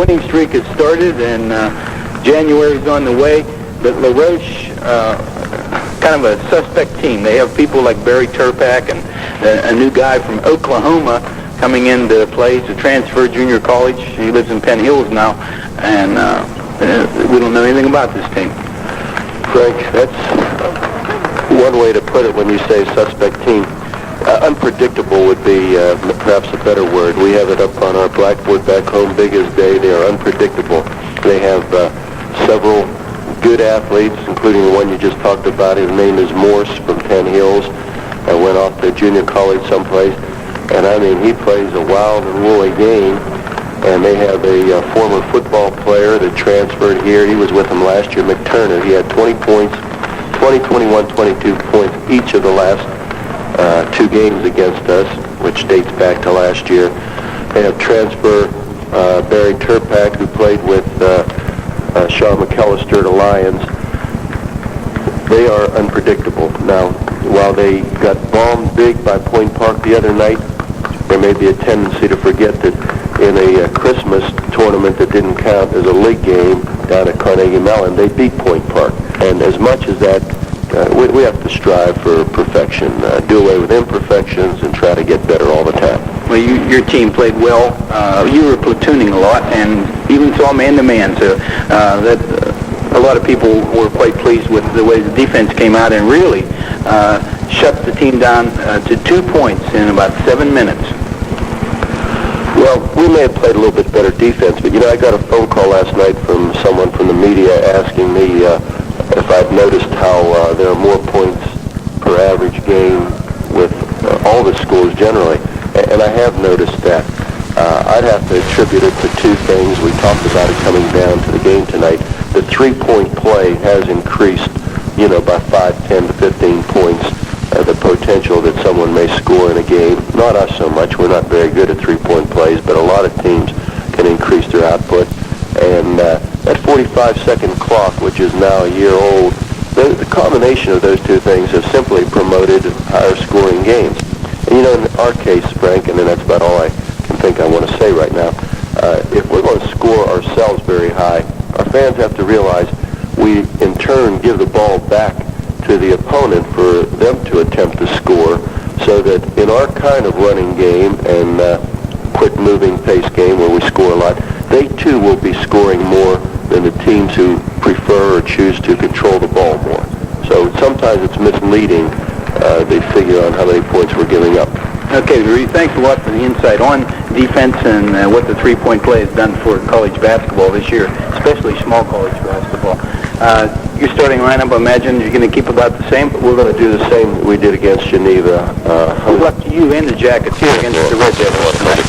winning streak has started, and January's on the way. But LaRoche, kind of a suspect team. They have people like Barry Turpak and a new guy from Oklahoma coming in to play. He's a transfer junior college. He lives in Penn Hills now, and we don't know anything about this team. Frank, that's one way to put it when you say suspect team. Unpredictable would be perhaps a better word. We have it up on our blackboard back home, big as day. They are unpredictable. They have several good athletes, including the one you just talked about. His name is Morse from Penn Hills. Went off to junior college someplace. And I mean, he plays a wild and woolly game. And they have a former football player that transferred here. He was with them last year, McTurner. He had 20 points, 20, 21, 22 points each of the last 2 games against us, which dates back to last year. They have transfer Barry Turpak, who played with Sean McCallister at the Lions. They are unpredictable. Now, while they got bombed big by Point Park the other night, there may be a tendency to forget that in a Christmas tournament that didn't count as a league game down at Carnegie Mellon, they beat Point Park. And as much as that, we have to strive for perfection, do away with imperfections, and try to get better all the time. Well, your team played well. You were platooning a lot, and even saw man-to-man. So that a lot of people were quite pleased with the way the defense came out and really shut the team down to 2 points in about 7 minutes. Well, we may have played a little bit better defense, but, I got a phone call last night from someone from the media asking me if I've noticed how there are more points per average game with all the schools generally, and I have noticed that. I'd have to attribute it to 2 things. We talked about it coming down to the game tonight. The 3-point play has increased, by 5, 10 to 15 points. The potential that someone may score in a game. Not us so much. We're not very good at 3-point plays, but a lot of teams can increase their output. And that 45-second clock, which is now a year old, the combination of those 2 things have simply promoted higher scoring games. And in our case, Frank, and then that's about all I can think I want to say right now, if we're going to score ourselves very high, our fans have to realize we in turn give the ball back to the opponent for them to attempt to score, so that in our kind of running game and quick moving pace game where we score a lot, they too will be scoring more than the teams who prefer or choose to control the ball more. So sometimes it's misleading, the figure on how many points we're giving up. Okay, Rudy, thanks a lot for the insight on defense and what the 3-point play has done for college basketball this year, especially small college basketball. Your starting lineup, I imagine you're going to keep about the same? We're going to do the same that we did against Geneva. Good luck to you and the Jackets here against the Red Devils tonight.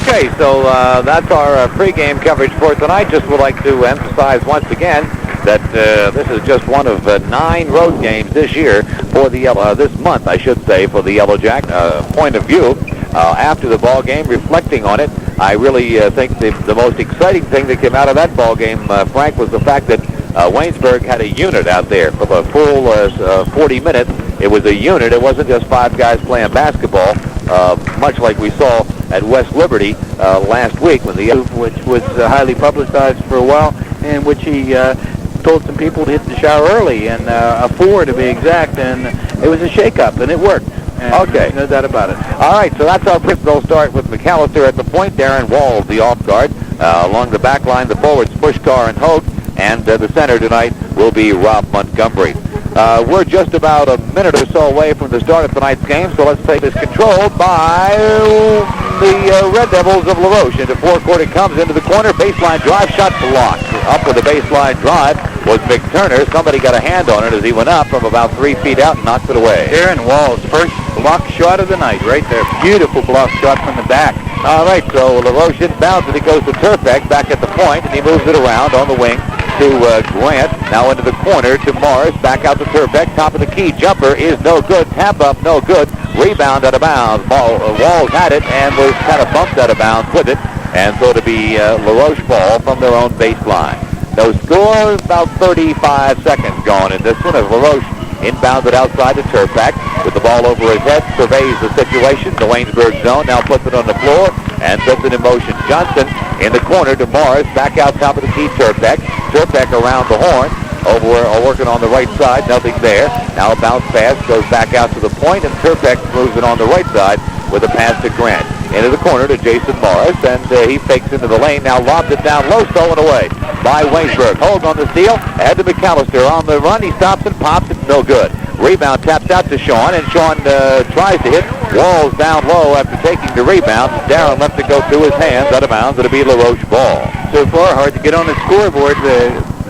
Okay, so that's our pregame coverage for tonight. Just would like to emphasize once again that this is just one of 9 road games this year for the this month, I should say, for the Yellow Jack. Point of view, after the ball game, reflecting on it, I really think the most exciting thing that came out of that ball game, Frank, was the fact that Waynesburg had a unit out there for the full 40 minutes. It was a unit. It wasn't just 5 guys playing basketball, much like we saw at West Liberty last week when the which was highly publicized for a while, in which he told some people to hit the shower early, and a 4 to be exact, and it was a shake-up, and it worked. And okay. No doubt about it. All right, so that's our pick. They'll start with McCallister at the point. Darren Walls, the off guard. Along the back line, the forwards, Puskar and Hogue. And the center tonight will be Rob Montgomery. We're just about a minute or so away from the start of tonight's game, so let's take this controlled by the Red Devils of LaRoche. Into forecourt it comes, into the corner, baseline drive, shot blocked. Up with the baseline drive was McTurner. Somebody got a hand on it as he went up from about 3 feet out and knocked it away. Darren Walls, first block shot of the night right there. Beautiful block shot from the back. All right, so LaRoche inbounds and it goes to Turpak back at the point, and he moves it around on the wing to Grant, now into the corner to Morris, back out to Turpak, top of the key, jumper is no good, tap up no good, rebound out of bounds. Walls had it and was kind of bumped out of bounds with it, and so to be LaRoche ball from their own baseline. No score, about 35 seconds gone in this one as LaRoche Inbounds it outside to Turpak. With the ball over his head, surveys the situation. The Waynesburg zone now puts it on the floor and sets it in motion. Johnson in the corner to Morris. Back out top of the key, Turpak. Turpak around the horn. Working on the right side. Nothing there. Now a bounce pass goes back out to the point, and Turpak moves it on the right side with a pass to Grant. Into the corner to Jason Morris, and he fakes into the lane. Now lobs it down low, stolen away by Waynesburg. Hogue on the steal. Ahead to McCallister on the run. He stops and pops. It's no good. Rebound taps out to Sean, and Sean tries to hit. Walls down low after taking the rebound. Darren left it go through his hands. Out of bounds. It'll be LaRoche ball. So far, hard to get on the scoreboard.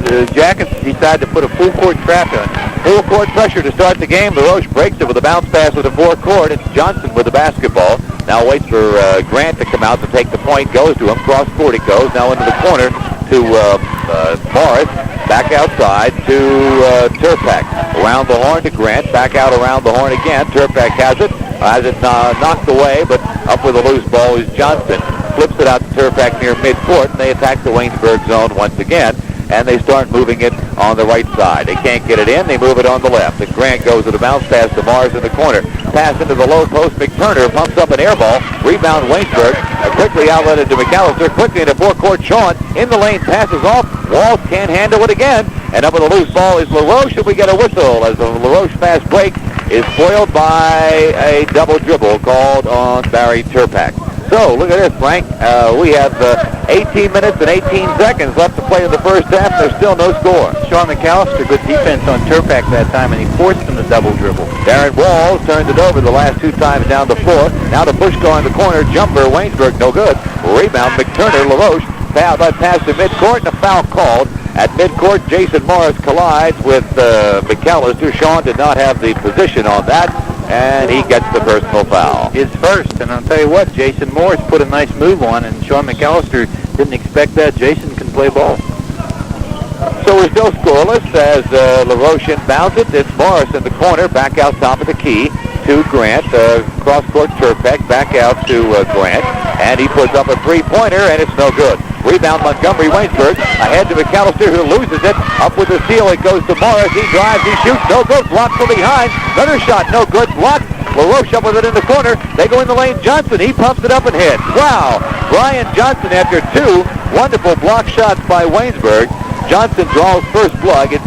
The Jackets decide to put a full court trap on. Full court pressure to start the game. LaRoche breaks it with a bounce pass with a forecourt. It's Johnson with the basketball. Now waits for Grant to come out to take the point. Goes to him. Cross court it goes. Now into the corner to Morris. Back outside to Turpak. Around the horn to Grant. Back out around the horn again. Turpak has it. Has it knocked away, but up with a loose ball is Johnson. Flips it out to Turpak near midcourt, and they attack the Waynesburg zone once again. And they start moving it on the right side. They can't get it in. They move it on the left. And Grant goes with a bounce pass to Mars in the corner. Pass into the low post. McTurner pumps up an air ball. Rebound Waynesburg. Quickly outletted to McCallister. Quickly into forecourt. Sean in the lane. Passes off. Walls can't handle it again. And up with a loose ball is LaRoche. And we get a whistle as the LaRoche fast break is foiled by a double dribble called on Barry Turpak. So, look at this, Frank. We have 18 minutes and 18 seconds left to play in the first half. There's still no score. Sean McCallister, good defense on Turpak that time, and he forced him to double dribble. Darren Walls turns it over the last two times down the floor. Now to Puskar in the corner. Jumper, Waynesburg, no good. Rebound, McTurner, LaRoche. Foul by pass to midcourt, and a foul called. At midcourt, Jason Morris collides with McCallister. Sean did not have the position on that, and he gets the personal foul. His first, and I'll tell you what, Jason Morris put a nice move on, and Sean McCallister didn't expect that. Jason can play ball. So we're still scoreless as LaRoche inbounds it. It's Morris in the corner, back out top of the key to Grant. Cross-court Turpak, back out to Grant, and he puts up a three-pointer, and it's no good. Rebound Montgomery, Waynesburg, ahead to McCallister, who loses it. Up with the steal, it goes to Morris. He drives, he shoots, no good. Blocked from behind. Another shot, no good. Blocked. LaRoche up with it in the corner. They go in the lane. Johnson, he pumps it up and hits. Wow. Brian Johnson, after two wonderful block shots by Waynesburg, Johnson draws first blood. It's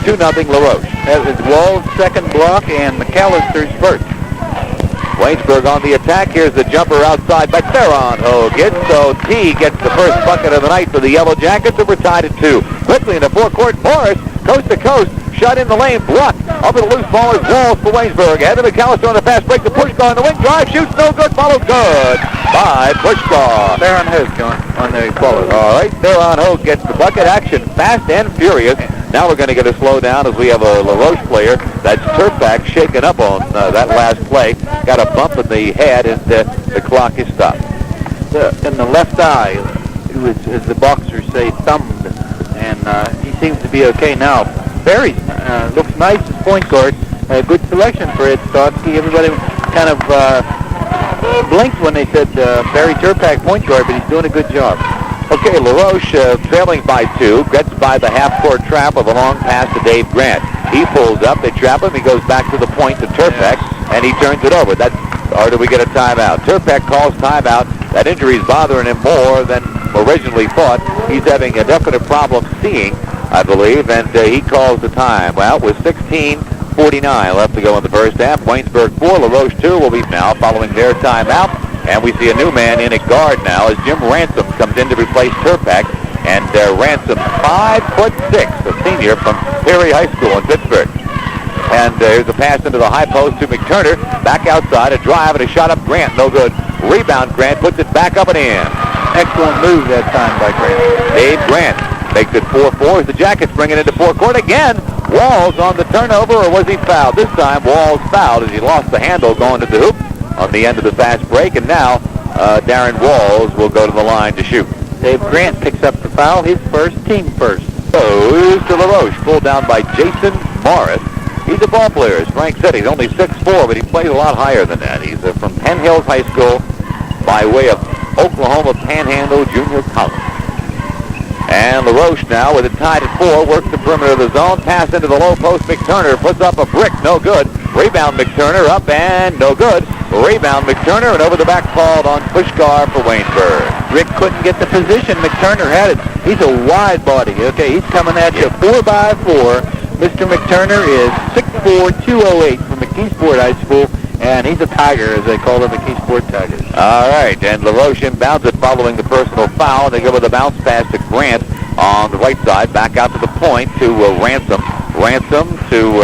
2-0 LaRoche. That was Wall's second block and McCallister's first. Waynesburg on the attack. Here's the jumper outside by Theron Hogue. So T gets the first bucket of the night for the Yellow Jackets, and we're tied at 2. Quickly in the forecourt, Morris, coast to coast, shot in the lane, blocked. Up with a loose ball is Walls for Waynesburg. Ahead to McCallister on the fast break to Puskar on the wing drive, shoots, no good, followed good by Puskar. Theron Hogue on the follow. All right, Theron Hogue gets the bucket. Action fast and furious. Now we're going to get a slowdown as we have a LaRoche player. That's Turpak shaken up on that last play. Got a bump in the head, and the clock is stopped. In the left eye, as the boxers say, thumbed, and he seems to be okay now. Barry looks nice as point guard. Good selection for Ed Stotsky. Everybody kind of blinked when they said Barry Turpak point guard, but he's doing a good job. Okay, LaRoche trailing by 2, gets by the half-court trap of a long pass to Dave Grant. He pulls up, they trap him, he goes back to the point to Turpak, and he turns it over. Or do we get a timeout? Turpak calls timeout. That injury's bothering him more than originally thought. He's having a definite problem seeing, I believe, and he calls the time. Well, with 16:49 left to go in the first half, Waynesburg 4, LaRoche 2 will be now following their timeout. And we see a new man in at guard now as Jim Ransom comes in to replace Turpak. And Ransom, 5'6", a senior from Perry High School in Pittsburgh. And here's a pass into the high post to McTurner. Back outside, a drive and a shot up Grant. No good. Rebound, Grant puts it back up and in. Excellent move that time by Grant. Dave Grant makes it 4-4 as the Jackets bring it into forecourt again. Walls on the turnover, or was he fouled? This time Walls fouled as he lost the handle going to the hoop on the end of the fast break, and now Darren Walls will go to the line to shoot. Dave Grant picks up the foul, his first, team first. Goes to LaRoche, pulled down by Jason Morris. He's a ball player, as Frank said. He's only 6'4", but he plays a lot higher than that. He's from Penn Hills High School by way of Oklahoma Panhandle Junior College. And LaRoche now with it tied at 4, works the perimeter of the zone, pass into the low post. McTurner puts up a brick, no good. Rebound McTurner, up and no good. Rebound McTurner, and over the back called on Puskar for Waynesburg. Rick couldn't get the position. McTurner had it. He's a wide body. Okay, he's coming at you 4x4. Mr. McTurner is 6'4", 208 from McKeesport High School, and he's a tiger, as they call the McKeesport Tigers. All right, and LaRoche inbounds it following the personal foul. They go with a bounce pass to Grant on the right side, back out to the point to Ransom. Ransom to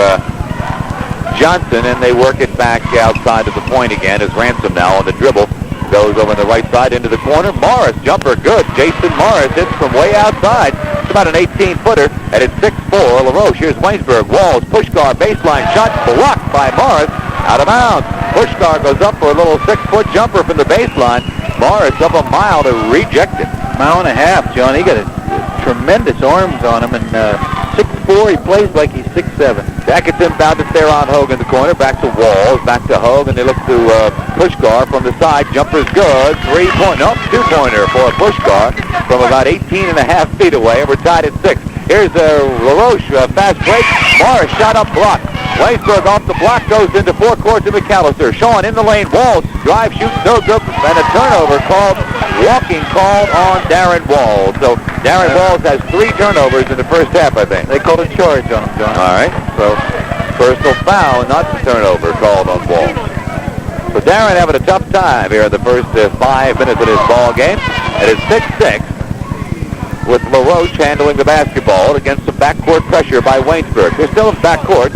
Johnson, and they work it back outside to the point again as Ransom now on the dribble. Goes over on the right side into the corner. Morris, jumper good. Jason Morris hits from way outside. It's about an 18-footer, and it's 6'4". LaRoche, here's Waynesburg. Walls, Puskar, baseline shot blocked by Morris. Out of bounds. Puskar goes up for a little 6-foot jumper from the baseline. Morris up a mile to reject it. Mile and a half, John. He got tremendous arms on him, and 6'4", he plays like he's 6'7". Jackets inbounded there on Hogue in the corner. Back to Walls, back to Hogue, and they look to Puskar from the side. Jumper's good. 2-pointer for Puskar from about 18 and a half feet away. And we're tied at 6. Here's LaRoche, fast break. Morris shot up block. Waynesburg off the block, goes into forecourt to McCallister. Sean in the lane. Walls, drive, shoots, no good. And a turnover called, walking called on Darren Walls. So Darren Walls has 3 turnovers in the first half, I think. They called a charge on him, John. All right, so personal foul, not the turnover called on Walls. So Darren having a tough time here in the first 5 minutes of this ball game. It is 6-6 with LaRoche handling the basketball against some backcourt pressure by Waynesburg. They're still in backcourt,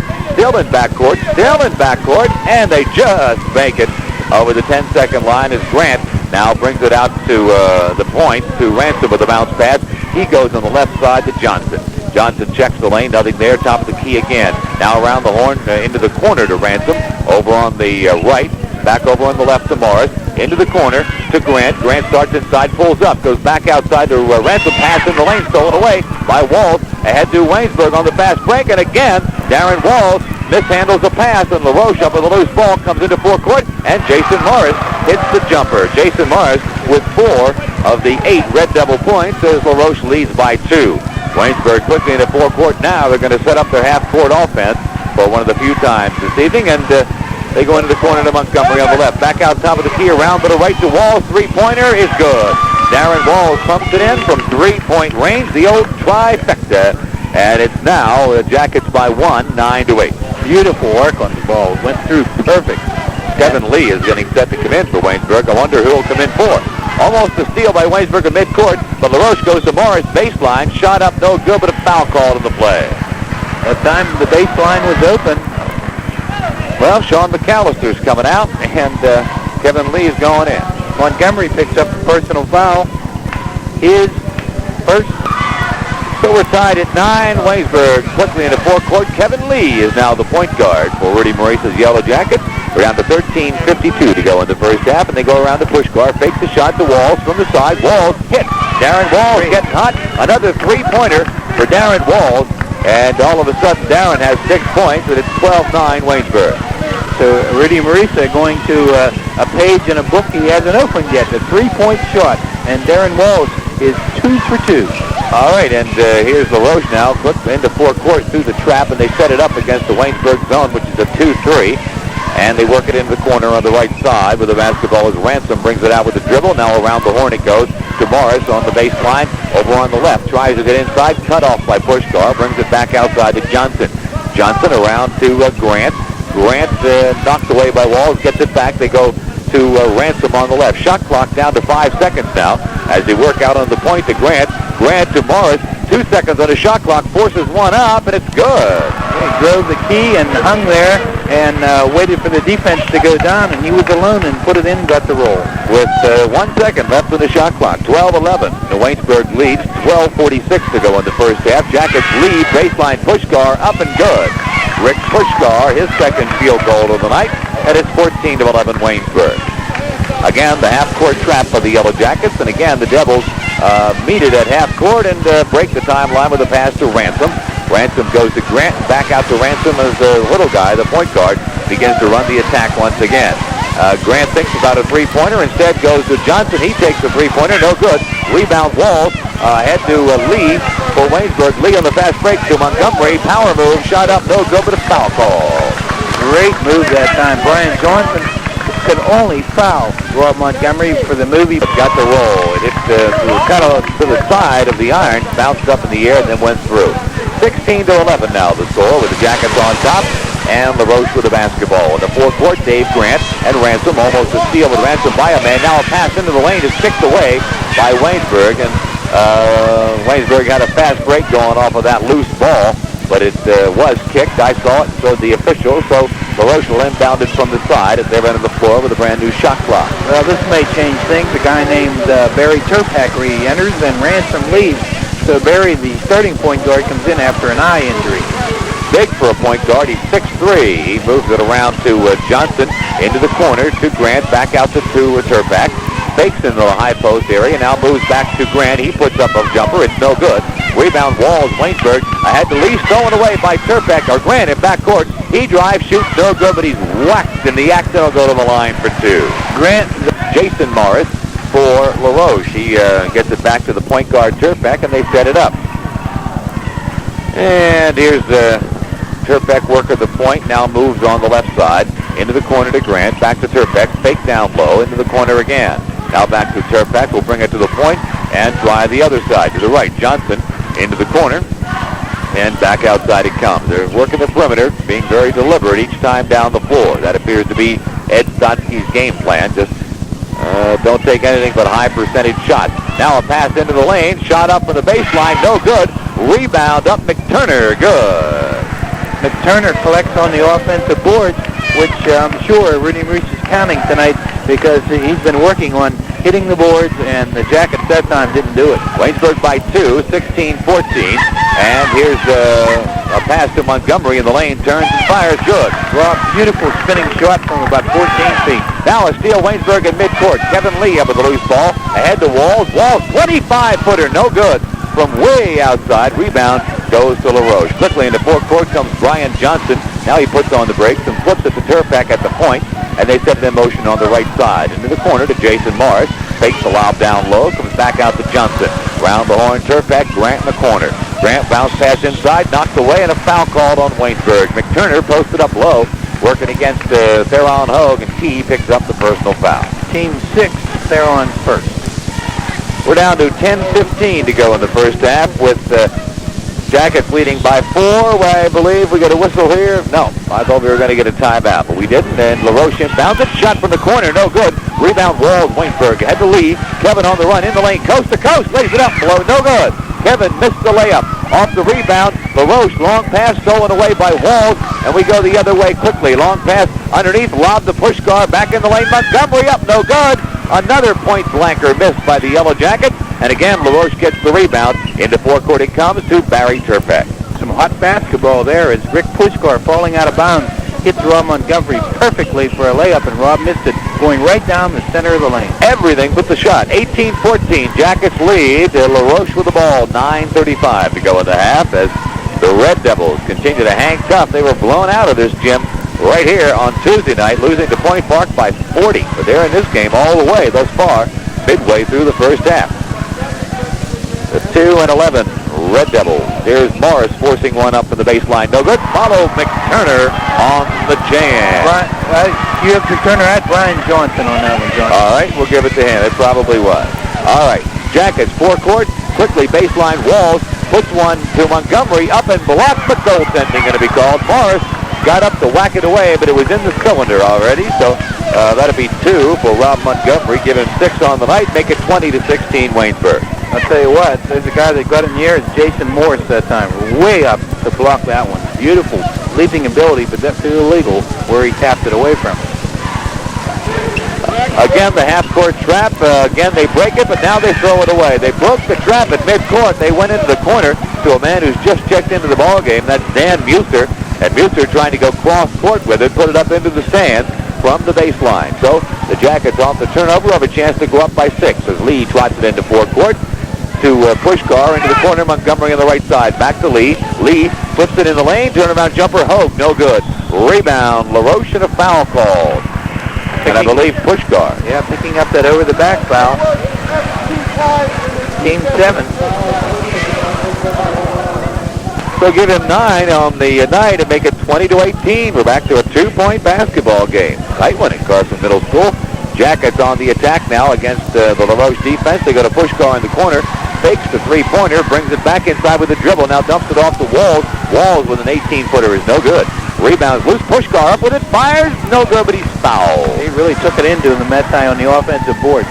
and they just make it over the 10-second line as Grant now brings it out to the point to Ransom with a bounce pass. He goes on the left side to Johnson. Johnson checks the lane, nothing there, top of the key again. Now around the horn, into the corner to Ransom, over on the right, back over on the left to Morris, into the corner to Grant. Grant starts inside, pulls up, goes back outside to Ransom, pass in the lane, stolen away by Walls, ahead to Waynesburg on the fast break, and again, Darren Walls mishandles a pass, and LaRoche up with a loose ball, comes into forecourt, and Jason Morris hits the jumper. Jason Morris with 4 of the 8 Red Devil points as LaRoche leads by 2. Waynesburg quickly into forecourt now. They're going to set up their half-court offense for one of the few times this evening, and they go into the corner to Montgomery on the left. Back out top of the key, around to the right to Walls. 3-pointer is good. Darren Walls pumps it in from 3-point range, the old trifecta, and it's now the Jackets by 1, 9-8. Beautiful work on the ball. Went through perfect. Kevin Lee is getting set to come in for Waynesburg. I wonder who will come in for. Almost a steal by Waynesburg at midcourt, but LaRoche goes to Morris, baseline, shot up, no good, but a foul called in the play. That time the baseline was open. Well, Sean McCallister's coming out, and Kevin Lee's going in. Montgomery picks up the personal foul. His first. So we're tied at 9. Waynesburg quickly into forecourt. Kevin Lee is now the point guard for Rudy Maurice's Yellow Jackets. We're down to 13:52 to go in the first half, and they go around to Puskar, fakes the shot to Walls from the side. Walls hit. Darren Walls getting hot. Another 3-pointer for Darren Walls, and all of a sudden Darren has 6 points, and it's 12-9 Waynesburg. So Rudy Maurice going to a page in a book he hasn't opened yet. A 3-point shot, and Darren Walls is 2 for 2. All right, and here's LaRoche now, quick into forecourt through the trap, and they set it up against the Waynesburg zone, which is a 2-3. And they work it into the corner on the right side with the basketball as Ransom brings it out with the dribble. Now around the horn it goes to Morris on the baseline. Over on the left, tries to get inside, cut off by Puskar, brings it back outside to Johnson. Johnson around to Grant. Grant knocked away by Walls, gets it back. They go to Ransom on the left. Shot clock down to 5 seconds now as they work out on the point to Grant. Grant to Morris. 2 seconds on the shot clock, forces one up, and it's good. He drove the key and hung there and waited for the defense to go down, and he was alone and put it in, got the roll. With 1 second left on the shot clock, 12-11. The Waynesburg leads, 12:46 to go in the first half. Jackets lead, baseline Puskar up and good. Rick Puskar, his second field goal of the night, and it's 14-11 Waynesburg. Again, the half-court trap for the Yellow Jackets, and again, the Devils meet it at half-court and break the timeline with a pass to Ransom. Ransom goes to Grant, back out to Ransom as the little guy, the point guard, begins to run the attack once again. Grant thinks about a 3-pointer, instead goes to Johnson. He takes the 3-pointer, no good. Rebound Walls Head to Lee for Waynesburg. Lee on the fast break to Montgomery. Power move, shot up, no good, but a foul call. Great move that time. Brian Johnson could only foul Rob Montgomery for the movie. Got the roll. It hit kind of to the side of the iron, bounced up in the air, and then went through. 16-11 now the score with the Jackets on top and LaRoche with the basketball. In the forecourt, Dave Grant and Ransom, almost a steal with Ransom by a man. Now a pass into the lane is kicked away by Waynesburg, and Waynesburg had a fast break going off of that loose ball, but it was kicked. I saw it, so the official. So LaRoche will inbound it from the side at their end of the floor with a brand new shot clock. Well, this may change things. A guy named Barry Turpak re-enters, and Ransom leaves. So Barry, the starting point guard, comes in after an eye injury. Big for a point guard. He's 6'3". He moves it around to Johnson into the corner to Grant, back out to Turpak. Fakes in the high post area, now moves back to Grant. He puts up a jumper. It's no good. Rebound Walls, Waynesburg. Ahead to Lee, stolen away by Turpak, or Grant in backcourt. He drives, shoots, no good, but he's whacked, and the Acton will go to the line for two. Grant, Jason Morris for LaRoche. He gets it back to the point guard, Turpak, and they set it up. And here's Turpak work at the point, now moves on the left side. Into the corner to Grant, back to Turpak, fake down low, into the corner again. Now back to Turpak, will bring it to the point, and try the other side to the right. Johnson into the corner, and back outside it comes. They're working the perimeter, being very deliberate each time down the floor. That appears to be Ed Stotsky's game plan. Just don't take anything but high percentage shots. Now a pass into the lane, shot up from the baseline, no good. Rebound up McTurner, good. McTurner collects on the offensive boards, which I'm sure Rudy Reese is counting tonight because he's been working on hitting the boards, and the Jackets that time didn't do it. Waynesburg by 2, 16-14. And here's a pass to Montgomery in the lane, turns and fires, good. Rob, beautiful spinning shot from about 14 feet. Now a steal, Waynesburg in midcourt. Kevin Lee up with the loose ball. Ahead to Walls. Walls, 25-footer, no good. From way outside, rebound goes to LaRoche. Quickly into forecourt comes Brian Johnson. Now he puts on the brakes and flips it to Turpak at the point, and they set it in motion on the right side. Into the corner to Jason Morris. Fakes the lob down low, comes back out to Johnson. Round the horn, Turpak, Grant in the corner. Grant bounce pass inside, knocked away, and a foul called on Waynesburg. McTurner posted up low, working against Theron Hogue, and Key picks up the personal foul. Team 6, Theron's first. We're down to 10:15 to go in the first half with Jackets leading by 4. I believe we get a whistle here. No, I thought we were going to get a timeout, but we didn't. And LaRoche inbounds it. Shot from the corner, no good. Rebound Walls, Waynesburg ahead to Lee. Kevin on the run in the lane, coast to coast, lays it up below, no good. Kevin missed the layup. Off the rebound, LaRoche, long pass stolen away by Walls, and we go the other way quickly. Long pass underneath, lob to Puskar, back in the lane. Montgomery up, no good. Another point blanker missed by the Yellow Jackets, and again LaRoche gets the rebound. Into forecourt it comes to Barry Turpak. Some hot basketball there as Rick Puskar, falling out of bounds, hits Rob Montgomery perfectly for a layup, and Rob missed it, going right down the center of the lane. Everything but the shot. 18-14. Jackets lead. LaRoche with the ball. 9:35 to go in the half as the Red Devils continue to hang tough. They were blown out of this gym right here on Tuesday night, losing to Point Park by 40. But they're in this game all the way thus far, midway through the first half. The 2-11 Red Devils. Here's Morris forcing one up from the baseline. No good. Follow McTurner on the jam. You have McTurner at Brian Johnson on that one, John. All right, we'll give it to him. It probably was. All right, Jackets, forecourt, quickly baseline. Walls puts one to Montgomery, up and blocked, but goaltending going to be called. Morris got up to whack it away, but it was in the cylinder already, so that'll be 2 for Rob Montgomery. Give him 6 on the night, make it 20-16 Waynesburg. I'll tell you what, there's a guy that got in the air, it's Jason Morris that time, way up to block that one. Beautiful leaping ability, but that's illegal where he tapped it away from him. Again, the half-court trap. Again, they break it, but now they throw it away. They broke the trap at midcourt. They went into the corner to a man who's just checked into the ballgame. That's Dan Muser. And Muser trying to go cross-court with it, put it up into the stands from the baseline. So the Jackets off the turnover have a chance to go up by 6 as Lee trots it into forecourt to Puskar into the corner. Montgomery on the right side. Back to Lee. Lee flips it in the lane. Turnaround jumper. Hogue. No good. Rebound. LaRoche and a foul called. And I believe Puskar. Yeah, picking up that over-the-back foul. Team 7. So give him 9 on the night and make it 20-18. We're back to a 2-point basketball game. Tight one at Carson Middle School. Jackets on the attack now against the LaRoche defense. They go to Puskar in the corner. Fakes the three-pointer, brings it back inside with a dribble. Now dumps it off the Walls. Walls with an 18-footer is no good. Rebounds loose. Puskar up with it. Fires. No good, but he's fouled. He really took it into the Metsai on the offensive boards.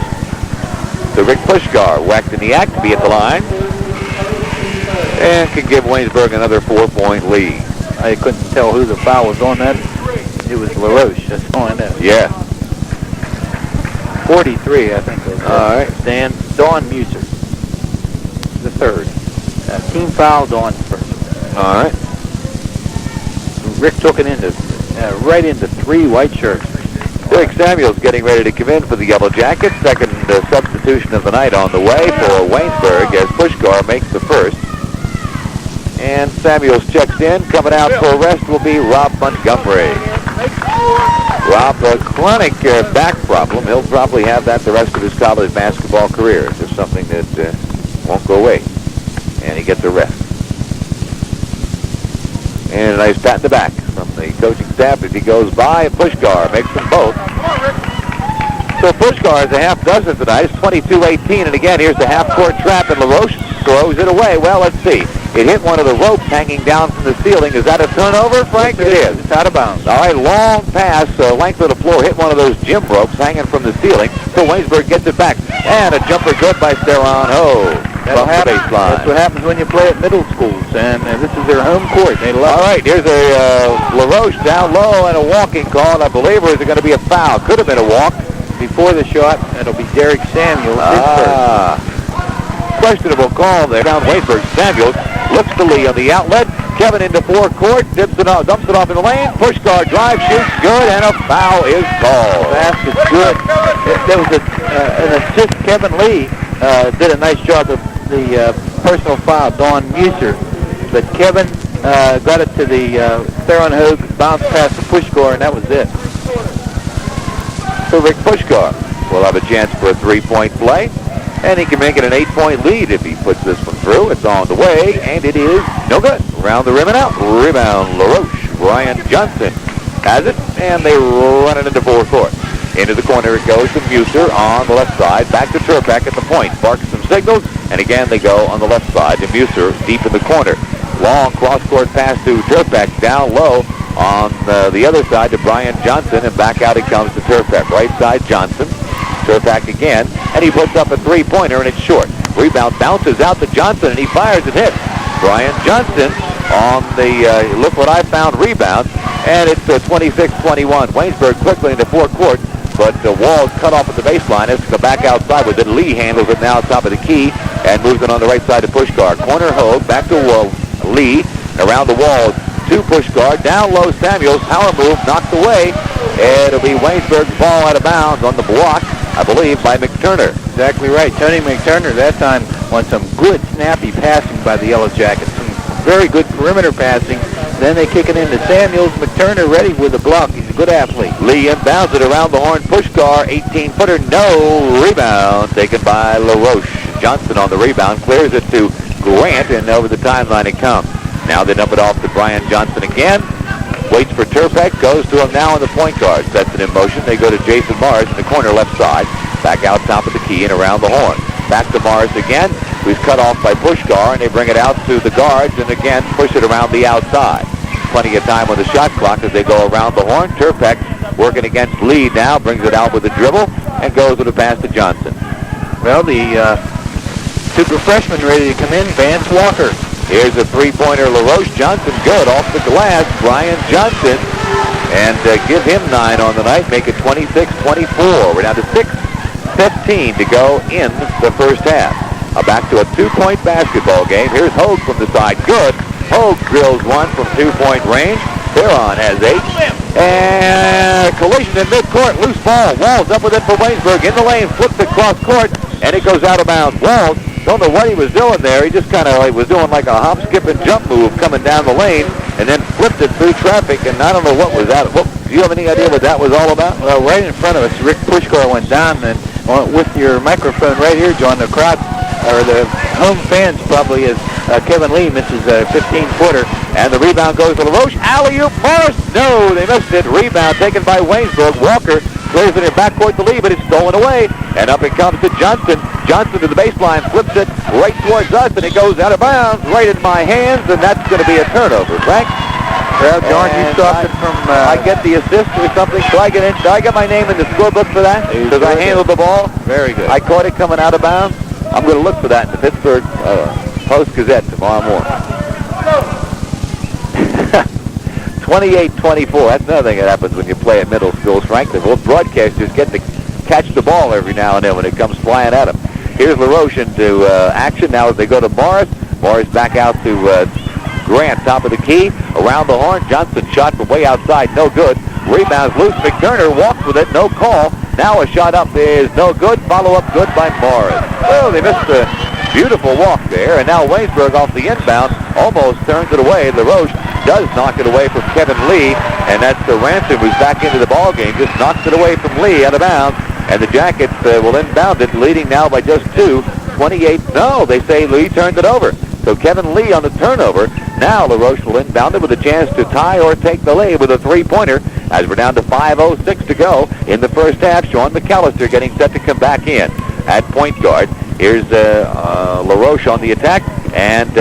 So Rick Puskar whacked in the act to be at the line. And can give Waynesburg another 4-point lead. I couldn't tell who the foul was on that. It was LaRoche. That's all I know. Yeah. 43, I think. All right. Don Muser, the third. Team foul, Don's first. All right. Rick took it into right into 3 white shirts. Derek Samuels getting ready to come in for the Yellow Jackets. Second substitution of the night on the way for Waynesburg as Puskar makes the first. And Samuels checks in. Coming out for a rest will be Rob Montgomery. Rob, a chronic back problem. He'll probably have that the rest of his college basketball career. It's just something that won't go away. And he gets a rest. And a nice pat in the back from the coaching staff as he goes by. Puskar makes them both. So Puskar is a half dozen tonight. It's 22-18. And again, here's the half-court trap, and LaRoche throws it away. Well, let's see. It hit one of the ropes hanging down from the ceiling. Is that a turnover, Frank? It is. It's out of bounds. All right, long pass, length of the floor, hit one of those gym ropes hanging from the ceiling. So Waynesburg gets it back. And a jumper good by Steron Hogue. That'll happen. That's what happens when you play at middle schools. And this is their home court. They love it. All right, here's a LaRoche down low and a walking call. I believe, or is it going to be a foul? Could have been a walk. Before the shot, it'll be Derek Samuels. Questionable call there down Waynesburg. Samuels looks to Lee on the outlet. Kevin into forecourt, dumps it off in the lane. Puskar drive, shoots, good, and a foul is called. Basket's good. There was an assist. Kevin Lee did a nice job of the personal foul, Don Muser. But Kevin got it to the Theron Hogue, bounced past the Puskar, and that was it. So Rick Puskar will have a chance for a 3-point play. And he can make it an 8-point lead if he puts this one through. It's on the way, and it is no good. Around the rim and out. Rebound, LaRoche. Brian Johnson has it, and they run it into forecourt. Into the corner it goes to Muser on the left side. Back to Turpak at the point. Barks some signals, and again they go on the left side to Muser deep in the corner. Long cross-court pass to Turpak down low on the other side to Brian Johnson, and back out it comes to Turpak. Right side, Johnson. Turpak again, and he puts up a 3-pointer, and it's short. Rebound bounces out to Johnson, and he fires and hits. Brian Johnson on the look what I found rebound, and it's 26-21. Waynesburg quickly into forecourt, but Walls cut off at the baseline. Has to go back outside with it. Lee handles it now top of the key and moves it on the right side to Puskar. Corner Hogue, back to Lee, around the Walls to Puskar. Down low, Samuels, power move, knocked away. It'll be Waynesburg's ball out of bounds on the block, I believe, by McTurner. Exactly right. Tony McTurner that time on some good snappy passing by the Yellow Jackets. Some very good perimeter passing. Then they kick it into Samuels. McTurner ready with the block. He's a good athlete. Lee inbounds it around the horn. Puskar, 18-footer, no rebound. Taken by LaRoche. Johnson on the rebound. Clears it to Grant, and over the timeline it comes. Now they dump it off to Brian Johnson again. Waits for Turpak, goes to him now on the point guard. Sets it in motion. They go to Jason Mars in the corner left side. Back out top of the key and around the horn. Back to Mars again, who's cut off by Puskar, and they bring it out to the guards and again push it around the outside. Plenty of time on the shot clock as they go around the horn. Turpak working against Lee now, brings it out with a dribble and goes with a pass to Johnson. Well, the super freshman ready to come in, Vance Walker. Here's a 3-pointer, LaRoche. Johnson good off the glass. Brian Johnson, and give him 9 on the night, make it 26-24. We're down to 6:15 to go in the first half. Back to a 2-point basketball game. Here's Hogue from the side. Good. Hogue drills one from 2-point range. Theron has 8. And collision in midcourt. Loose ball. Walls up with it for Waynesburg. In the lane. Flips it cross court. And it goes out of bounds. Walls, don't know what he was doing there. He just kind of was doing like a hop, skip, and jump move coming down the lane. And then flipped it through traffic. And I don't know what was that. Do you have any idea what that was all about? Well, right in front of us, Rick Puskar went down, and with your microphone right here, John, the crowd or the home fans probably, as Kevin Lee misses a 15-footer. And the rebound goes to LaRoche. Alley-oop, Morris. No, they missed it. Rebound taken by Waynesburg. Walker clears it in backcourt to Lee, but it's stolen away. And up it comes to Johnson. Johnson to the baseline, flips it right towards us, and it goes out of bounds right in my hands, and that's going to be a turnover, Frank. Well, John, you stopped it from... I get the assist or something. Do I get my name in the scorebook for that? Because I handled the ball? Very good. I caught it coming out of bounds. I'm going to look for that in the Pittsburgh Post-Gazette tomorrow morning. 28-24. That's another thing that happens when you play at middle schools, Frank. The broadcasters get to catch the ball every now and then when it comes flying at them. Here's LaRoche into action now as they go to Morris. Morris back out to Grant, top of the key, around the horn. Johnson shot from way outside, no good. Rebounds loose. McTurner walks with it, no call. Now a shot up is no good. Follow-up good by Morris. Well, they missed a beautiful walk there, and now Waynesburg off the inbound almost turns it away. LaRoche does knock it away from Kevin Lee, and that's the Ransom who's back into the ball game. Just knocks it away from Lee out of bounds, and the Jackets will inbound it, leading now by just 2. 28. No, they say Lee turned it over. So Kevin Lee on the turnover. Now LaRoche will inbound it with a chance to tie or take the lead with a three-pointer as we're down to 5:06 to go in the first half. Sean McCallister getting set to come back in at point guard. Here's LaRoche on the attack, and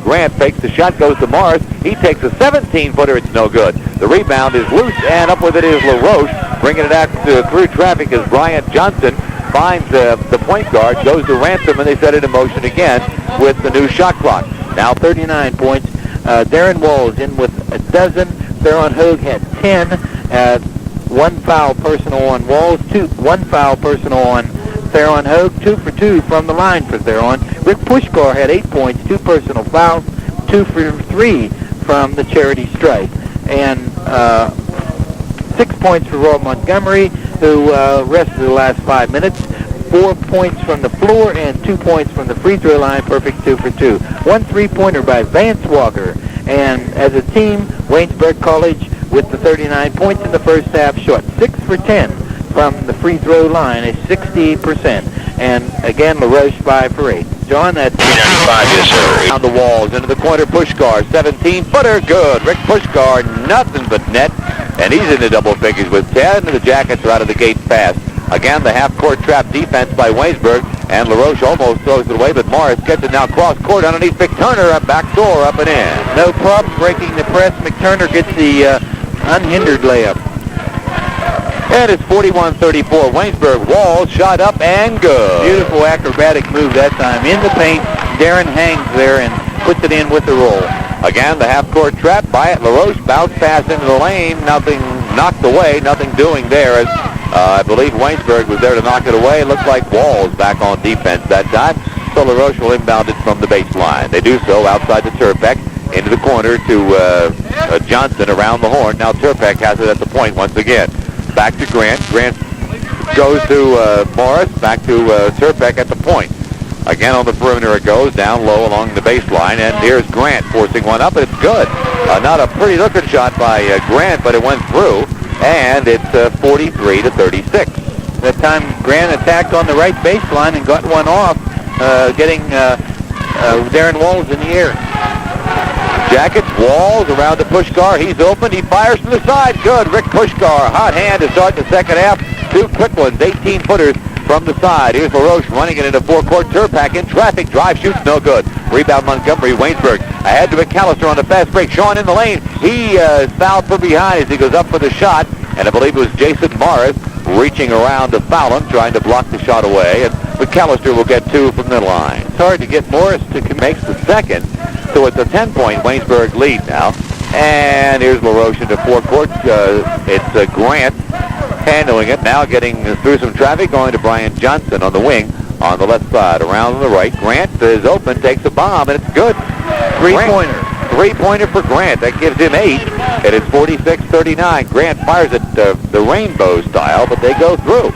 Grant fakes the shot, goes to Morris. He takes a 17-footer. It's no good. The rebound is loose, and up with it is LaRoche, bringing it out through traffic as Bryant Johnson finds the point guard, goes to Ransom, and they set it in motion again with the new shot clock. Now 39 points. Darren Walls in with a dozen. Theron Hogue had 10. One foul personal on Walls. One foul personal on Theron Hogue. 2 for 2 from the line for Theron. Rick Puskar had 8 points, 2 personal fouls, 2 for 3 from the charity stripe. And 6 points for Roy Montgomery, who rested the last 5 minutes. 4 points from the floor and 2 points from the free throw line. Perfect 2 for 2. 1 3-pointer by Vance Walker. And as a team, Waynesburg College with the 39 points in the first half, shot 6 for 10 from the free throw line, is 68%. And again, LaRoche 5 for 8. John, that's 95, yes, sir. Down the walls, into the corner, Puskar, 17-footer, good. Rick Puskar, nothing but net, and he's in the double figures with 10, and the Jackets are out of the gate fast. Again, the half-court trap defense by Waynesburg, and LaRoche almost throws it away, but Morris gets it now cross-court underneath McTurner, a back door up and in. no problem breaking the press. McTurner gets the unhindered layup. And it's 41-34. Waynesburg, Walls, shot up and good. Beautiful acrobatic move that time. In the paint, Darren hangs there and puts it in with the roll. Again, the half-court trap by it. LaRoche bounced pass into the lane. Nothing knocked away. Nothing doing there. As I believe Waynesburg was there to knock it away. It looks like Walls back on defense that time. So LaRoche will inbound it from the baseline. They do so outside the Turpek. Into the corner to Johnson around the horn. Now Turpek has it at the point once again. Back to Grant. Grant goes to Morris. Back to Turpek at the point. Again on the perimeter it goes, down low along the baseline, and here's Grant forcing one up, and it's good. Not a pretty looking shot by Grant, but it went through, and it's 43-36. That time Grant attacked on the right baseline and got one off, getting Darren Walls in the air. Jackets, Walls around to Puskar. He's open. He fires to the side. Good. Rick Puskar. Hot hand to start the second half. 2 quick ones. 18-footers from the side. Here's LaRoche running it into forecourt. Turpak in traffic. Drive shoots no good. Rebound Montgomery. Waynesburg ahead to McCallister on the fast break. Sean in the lane. He fouled from behind as he goes up for the shot. And I believe it was Jason Morris reaching around to foul him, trying to block the shot away. And McCallister will get 2 from the line. It's hard to get Morris to Makes the second. So it's a 10-point Waynesburg lead now. And here's LaRoche into forecourt. It's Grant handling it. Now getting through some traffic, going to Brian Johnson on the wing on the left side. Around on the right. Grant is open, takes a bomb, and it's good. Three-pointer. Three-pointer for Grant. That gives him 8. And it's 46-39. Grant fires it the rainbow style, but they go through.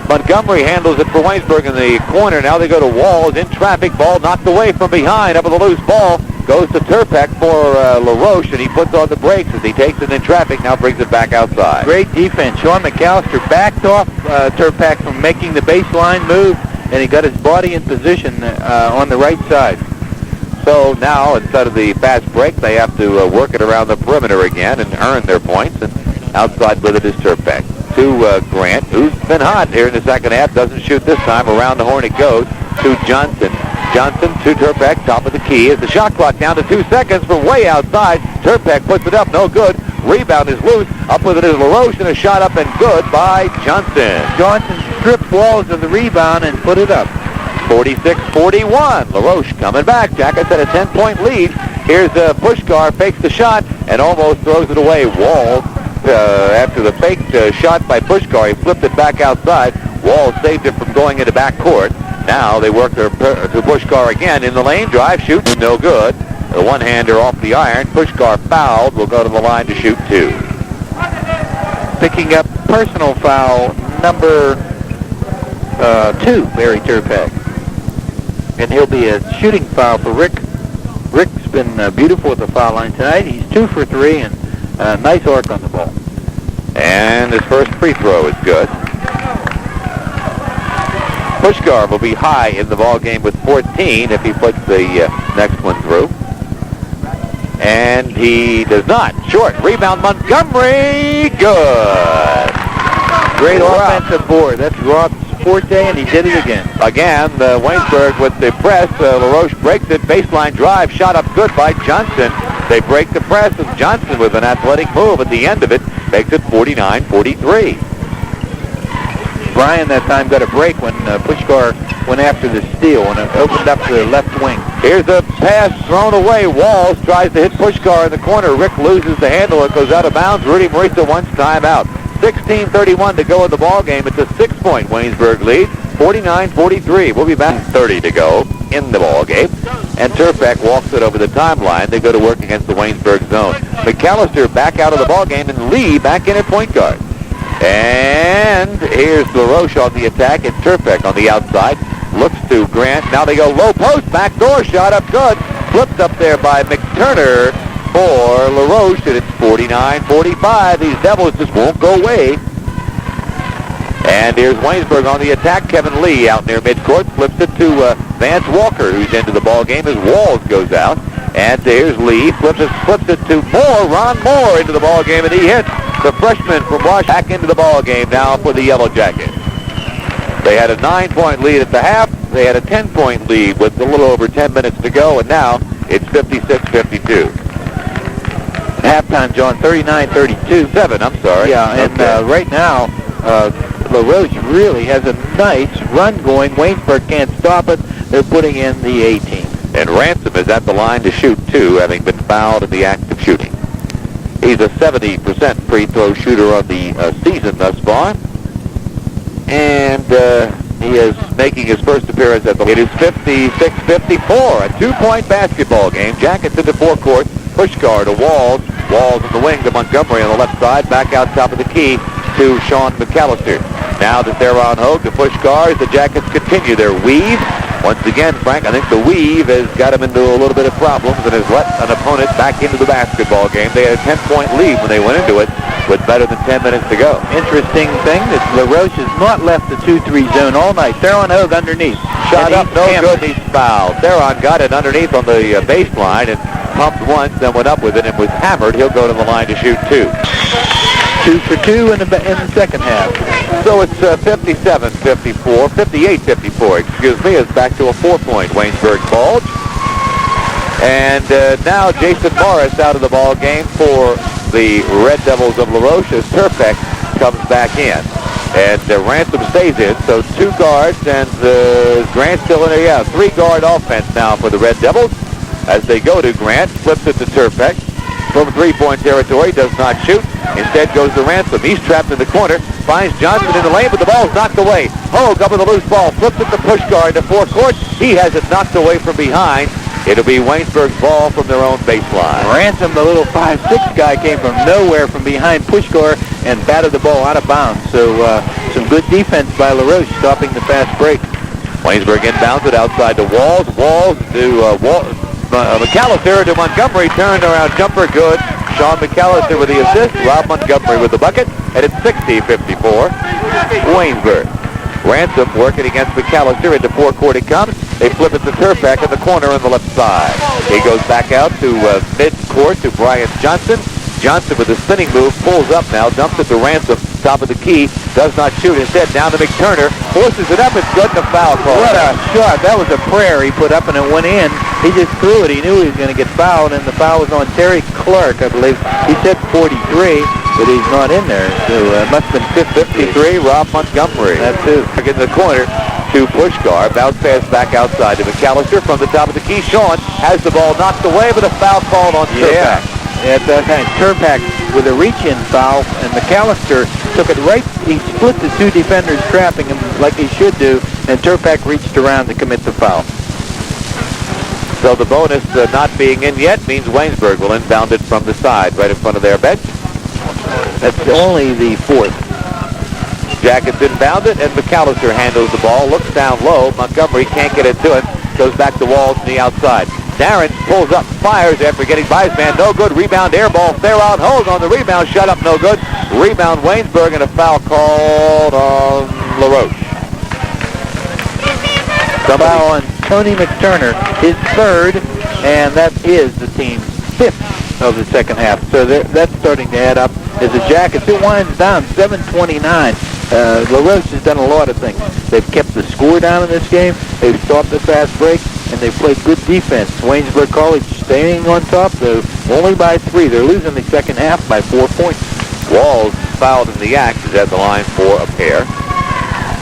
Montgomery handles it for Waynesburg in the corner. Now they go to Walls in traffic. Ball knocked away from behind. Up with a loose ball. Goes to Turpek for LaRoche, and he puts on the brakes as he takes it in traffic. Now brings it back outside. Great defense. Sean McCallister backed off Turpek from making the baseline move and he got his body in position on the right side. So now, instead of the fast break, they have to work it around the perimeter again and earn their points. And outside with it is Turpek. To Grant, who's been hot here in the second half. Doesn't shoot this time. Around the horn it goes to Johnson. Johnson to Turpek, top of the key. As the shot clock down to 2 seconds from way outside. Turpek puts it up, no good. Rebound is loose. Up with it is LaRoche, and a shot up and good by Johnson. Johnson stripped Walls of the rebound and put it up. 46-41. LaRoche coming back. Jackets at a 10-point lead. Here's Puskar, fakes the shot and almost throws it away. Walls, after the faked shot by Puskar, he flipped it back outside. Walls saved it from going into backcourt. Now they work to Puskar again in the lane. Drive, shoot, no good. The one-hander off the iron. Puskar fouled. Will go to the line to shoot 2. Picking up personal foul number 2, Barry Turpek. And he'll be a shooting foul for Rick. Rick's been beautiful at the foul line tonight. He's 2 for 3 and nice arc on the ball. And his first free throw is good. Puskar will be high in the ball game with 14 if he puts the next one through. And he does not. Short. Rebound Montgomery. Good. Great offensive board. That's Rob's forte, and he did it again. Again, Waynesburg with the press. LaRoche breaks it. Baseline drive. Shot up good by Johnson. They break the press, and Johnson with an athletic move at the end of it makes it 49-43. Brian that time got a break when Puskar went after the steal and it opened up the left wing. Here's a pass thrown away. Walls tries to hit Puskar in the corner. Rick loses the handle. It goes out of bounds. Rudy Marisa wants timeout. 16:31 to go in the ball game. It's a 6-point Waynesburg lead. 49-43. We'll be back. 30 to go in the ball game. And Turpek walks it over the timeline. They go to work against the Waynesburg zone. McCallister back out of the ball game, and Lee back in at point guard. And here's LaRoche on the attack, and Turpek on the outside. Looks to Grant. Now they go low post. Back door shot up good. Flipped up there by McTurner for LaRoche, and it's 49-45. These Devils just won't go away. And here's Waynesburg on the attack. Kevin Lee out near midcourt. Flips it to Vance Walker, who's into the ball game as Walls goes out. And here's Lee. Flips it to Moore. Ron Moore into the ball game, and he hits the freshman from Washington. Back into the ball game now for the Yellow Jackets. They had a 9-point lead at the half. They had a 10-point lead with a little over 10 minutes to go, and now it's 56-52. Halftime, John, 39-32. 7, I'm sorry. Yeah, and right now, LaRoche really has a nice run going. Waynesburg can't stop it. They're putting in the 18. And Ransom is at the line to shoot 2, having been fouled in the act of shooting. He's a 70% free throw shooter on the season thus far. And he is making his first appearance at the... It is 56-54, a 2-point basketball game. Jackets into forecourt. Puskar to Walls. Walls in the wing to Montgomery on the left side. Back out top of the key to Sean McCallister. Now to Theron Hogue to Puskar as the Jackets continue their weave. Once again, Frank, I think the weave has got him into a little bit of problems and has let an opponent back into the basketball game. They had a 10-point lead when they went into it with better than 10 minutes to go. Interesting thing that LaRoche has not left the 2-3 zone all night. Theron Hogue underneath. Shot up, no good, he's fouled. Theron got it underneath on the baseline and pumped once, then went up with it and was hammered. He'll go to the line to shoot 2. 2 for 2 in the second half. So it's 57-54, 58-54, excuse me. It's back to a 4-point Waynesburg bulge. And now Jason Morris out of the ball game for the Red Devils of LaRoche as Turpek comes back in. And Ransom stays in, so 2 guards and Grant still in there. Yeah, 3-guard offense now for the Red Devils as they go to Grant. Flips it to Turpek from 3-point territory, does not shoot. Instead goes to Ransom. He's trapped in the corner. Finds Johnson in the lane, but the ball's knocked away. Hogue up with a loose ball. Flips it to Puskar into forecourt. He has it knocked away from behind. It'll be Waynesburg's ball from their own baseline. Ransom, the little 5'6" guy, came from nowhere from behind Puskar and batted the ball out of bounds. So some good defense by LaRoche stopping the fast break. Waynesburg inbounds it outside to Walls. Walls to McCallister to Montgomery. Turned around jumper good. Sean McCallister with the assist. Rob Montgomery with the bucket. And it's 60-54. Waynesburg. Ransom working against McCallister. Into forecourt it comes. They flip it to Turpak in the corner on the left side. He goes back out to mid-court to Brian Johnson. Johnson with a spinning move, pulls up now, dumps it to Ransom, top of the key, does not shoot. Instead, down to McTurner, forces it up, it's good, and a foul call. What a shot. That was a prayer he put up, and it went in. He just threw it. He knew he was going to get fouled, and the foul was on Terry Clark, I believe. He said 43, but he's not in there, so it must have been 53, Rob Montgomery. That's it. In the corner to Puskar, bounce pass back outside to McCallister from the top of the key. Sean has the ball knocked away, but a foul called on Turpak. Yeah, at that time, Turpak with a reach-in foul, and McCallister took it right. He split the two defenders, trapping him like he should do, and Turpak reached around to commit the foul. So the bonus not being in yet means Waynesburg will inbound it from the side, right in front of their bench. That's only the fourth. Jackets inbound it, and McCallister handles the ball, looks down low. Montgomery can't get it to it. Goes back to Walls to the outside. Darren pulls up, fires after getting by his man. No good. Rebound, air ball. Fair out. Hogue on the rebound. Shut up. No good. Rebound, Waynesburg, and a foul called on LaRoche. The foul on Tony McTurner, his third, and that is the team's fifth of the second half. So that's starting to add up as the Jackets. It winds down 7:29. LaRoche has done a lot of things. They've kept the score down in this game. They've stopped the fast break, and they've played good defense. Waynesburg College staying on top, though, only by 3. They're losing the second half by 4 points. Walls fouled in the act, is at the line for a pair.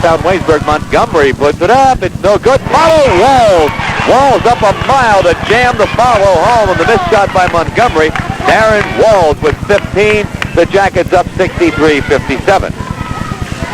Found Waynesburg. Montgomery puts it up. It's no good. Follow Walls. Walls up a mile to jam the follow home, and the missed shot by Montgomery. Darren Walls with 15. The Jackets up 63-57.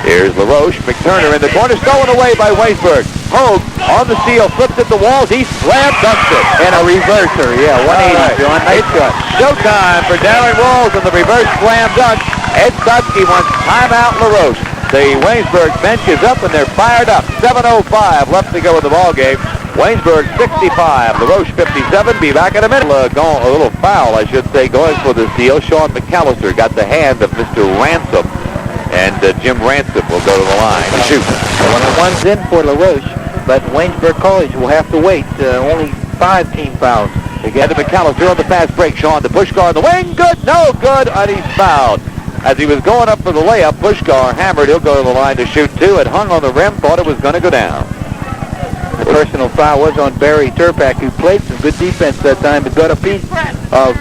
Here's LaRoche. McTurner in the corner, stolen away by Waynesburg. Hogue on the steal, flips it to Walls. He slam dunks it. And a reverser, yeah, 180, John. Nice shot. Showtime for Darren Walls and the reverse slam dunk. Ed Stotsky wants timeout LaRoche. The Waynesburg bench is up and they're fired up. 7:05 left to go in the ball game. Waynesburg 65, LaRoche 57. Be back in a minute. A little foul, I should say, going for the steal. Sean McCallister got the hand of Mr. Ransom. And Jim Ransom will go to the line to shoot. One's in for LaRoche, but Waynesburg College will have to wait. Only 5 team fouls. Again to McCallister on the fast break. Sean to Puskar on the wing. Good, no good, and he's fouled. As he was going up for the layup, Puskar hammered. He'll go to the line to shoot 2. It hung on the rim, thought it was going to go down. The personal foul was on Barry Turpak, who played some good defense that time, but got a piece of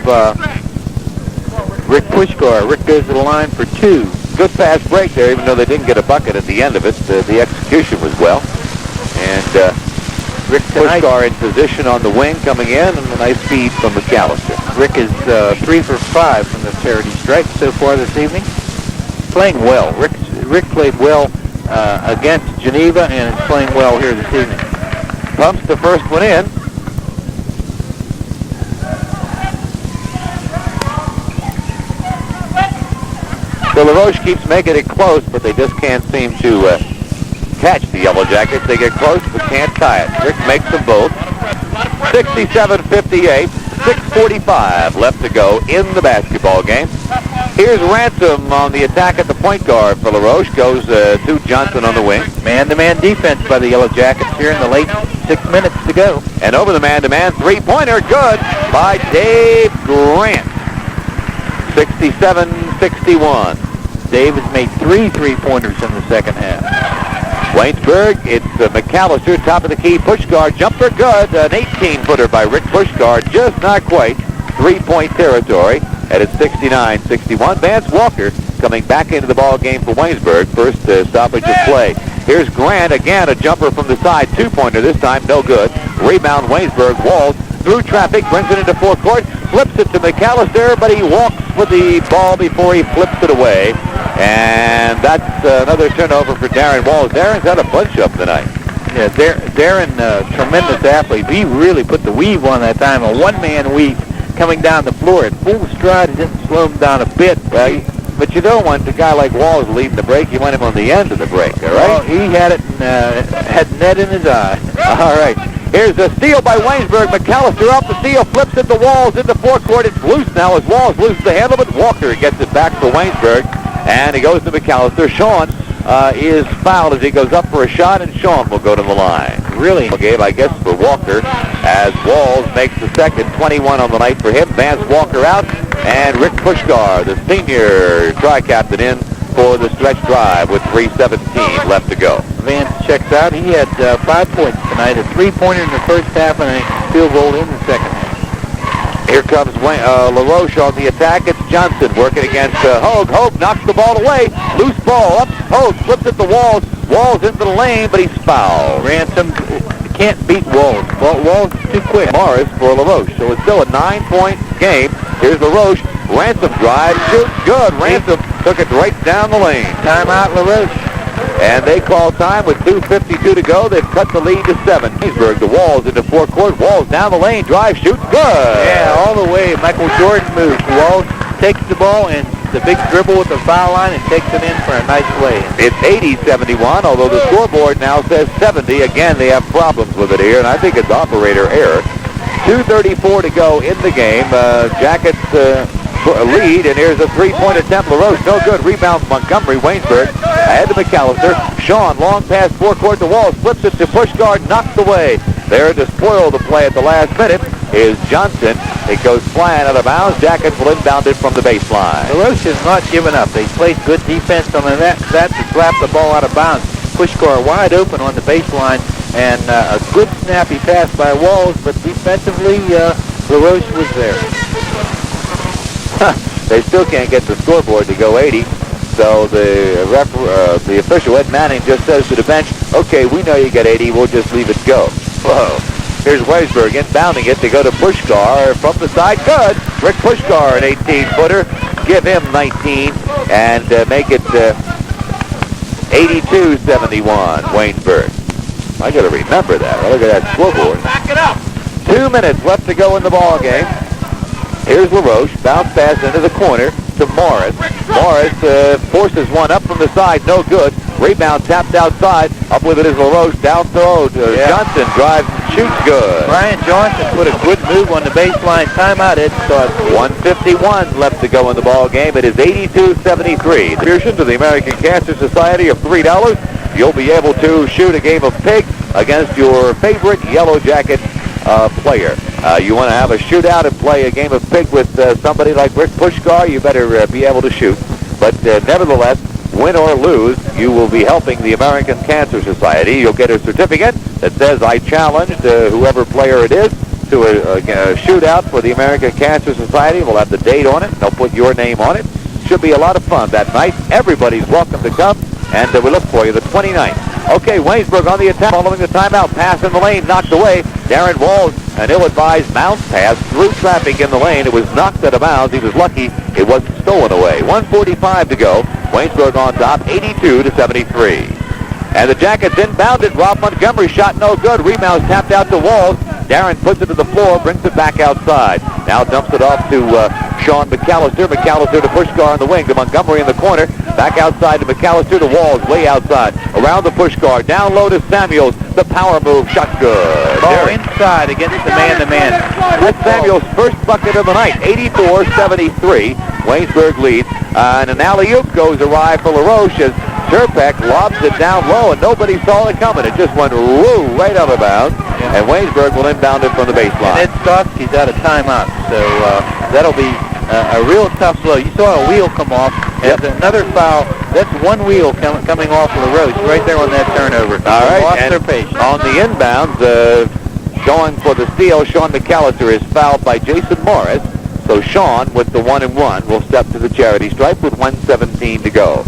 Rick Puskar. Rick goes to the line for 2. Good fast break there, even though they didn't get a bucket at the end of it. The execution was well. And Rick Puskar in position on the wing coming in, and a nice feed from McCallister. Rick is 3 for 5 from the charity stripe so far this evening. Playing well. Rick played well against Geneva and is playing well here this evening. Pumps the first one in. So LaRoche keeps making it close, but they just can't seem to catch the Yellow Jackets. They get close, but can't tie it. Rick makes them both. 67-58, 6:45 left to go in the basketball game. Here's Ransom on the attack at the point guard for LaRoche. Goes to Johnson on the wing. Man-to-man defense by the Yellow Jackets here in the late 6 minutes to go. And over the man-to-man, three-pointer, good by Dave Grant. 67-61. Dave has made 3 3-pointers in the second half. Waynesburg, it's McCallister, top of the key, Puskar, jumper good, an 18-footer by Rick Puskar, just not quite, 3-point territory, and it's 69-61. Vance Walker coming back into the ball game for Waynesburg, first stoppage of play. Here's Grant, again, a jumper from the side, 2-pointer this time, no good. Rebound, Waynesburg, Walls, through traffic, brings it into forecourt, flips it to McCallister, but he walks with the ball before he flips it away. And that's another turnover for Darren Walls. Darren's had a bunch up tonight. Yeah, Darren, tremendous athlete. He really put the weave on that time, a one-man weave coming down the floor at full stride. It didn't slow him down a bit. But you don't want a guy like Walls leading the break. You want him on the end of the break, all right? Well, he had it and had net in his eye. All right. Here's a steal by Waynesburg. McCallister up the steal, flips it to Walls into forecourt. It's loose now as Walls loses the handle, but Walker gets it back for Waynesburg. And he goes to McCallister. Sean is fouled as he goes up for a shot, and Sean will go to the line. Really? Game, I guess, for Walker, as Walls makes the second, 21 on the night for him. Vance Walker out, and Rick Puskar, the senior tri-captain, in for the stretch drive with 3:17 left to go. Vance checks out. He had 5 points tonight, a three-pointer in the first half and a field goal in the second half. Here comes LaRoche on the attack. It's Johnson working against Hogue. Hogue knocks the ball away. Loose ball up. Hogue flips it to Walls. Walls into the lane, but he's fouled. Ransom can't beat Walls. Walls is too quick. Morris for LaRoche. So it's still a 9-point game. Here's LaRoche. Ransom drive. Shoots. Good. Ransom took it right down the lane. Timeout, LaRoche. And they call time with 2:52 to go. They've cut the lead to 7. Waynesburg, the Walls into forecourt. Walls down the lane. Drive. Shoots. Good. Yeah, all the way. Michael Jordan moves. Walls takes the ball and the big dribble with the foul line and takes it in for a nice play. It's 80-71, although the scoreboard now says 70. Again, they have problems with it here, and I think it's operator error. 2:34 to go in the game. Jackets lead, and here's a three-point attempt. LaRoche, no good. Rebound Montgomery. Waynesburg ahead to McCallister. Sean, long pass forecourt to Walls, flips it to Puskar, knocked away. There to spoil the play at the last minute is Johnson. It goes flying out of bounds. Jackets will inbound it from the baseline. LaRoche has not given up. They played good defense on that to slap the ball out of bounds. Puskar wide open on the baseline, and a good snappy pass by Walls, but defensively, LaRoche was there. They still can't get the scoreboard to go 80. So the official, Ed Manning, just says to the bench, okay, we know you get 80, we'll just leave it go. Whoa. Here's Waynesburg inbounding it to go to Puskar from the side. Good. Rick Puskar, an 18-footer. Give him 19 and make it 82-71, Waynesburg. I got to remember that. Look at that scoreboard. Back it up. 2 minutes left to go in the ball game. Here's LaRoche. Bounce pass into the corner to Morris. Morris forces one up from the side. No good. Rebound tapped outside. Up with it is LaRoche. Down throw to Johnson. Drives and shoots good. Brian Johnson put a good move on the baseline. Timeout, Ed Stark. 1:51 left to go in the ball game. It is 82-73. Contribution to the American Cancer Society of $3. You'll be able to shoot a game of pig against your favorite Yellow Jacket player. You want to have a shootout and play a game of pig with somebody like Rick Puskar, you better be able to shoot. But nevertheless, win or lose, you will be helping the American Cancer Society. You'll get a certificate that says, I challenged whoever player it is to a shootout for the American Cancer Society. We'll have the date on it. They'll put your name on it. Should be a lot of fun that night. Everybody's welcome to come, and we look for you the 29th. Okay, Waynesburg on the attack, following the timeout. Pass in the lane, knocked away. Darren Walls, an ill-advised bounce pass through traffic in the lane. It was knocked out of bounds. He was lucky it wasn't stolen away. 1:45 to go. Waynesburg on top, 82-73. And the Jackets inbounded. Rob Montgomery shot no good. Rebounds tapped out to Walls. Darren puts it to the floor, brings it back outside. Now dumps it off to Sean McCallister. McCallister to Puskar on the wing, to Montgomery in the corner. Back outside to McCallister, to Walls, way outside. Around the Puskar, down low to Samuels. The power move, shot good. Ball inside against the man-to-man. That's Samuels' first bucket of the night, 84-73. Waynesburg leads. And an alley-oop goes awry for LaRoche as Turpek lobs it down low, and nobody saw it coming. It just went right out of bounds. And Waynesburg will inbound it from the baseline. And Ed Stosky's out of timeout, so that'll be a real tough blow. You saw a wheel come off. Yep. Another foul. That's one wheel coming off of LaRoche right there on that turnover. All right, lost and their patience. on the inbounds, going for the steal, Sean McCallister is fouled by Jason Morris. So Sean, with the 1-and-1, will step to the charity stripe with 1:17 to go.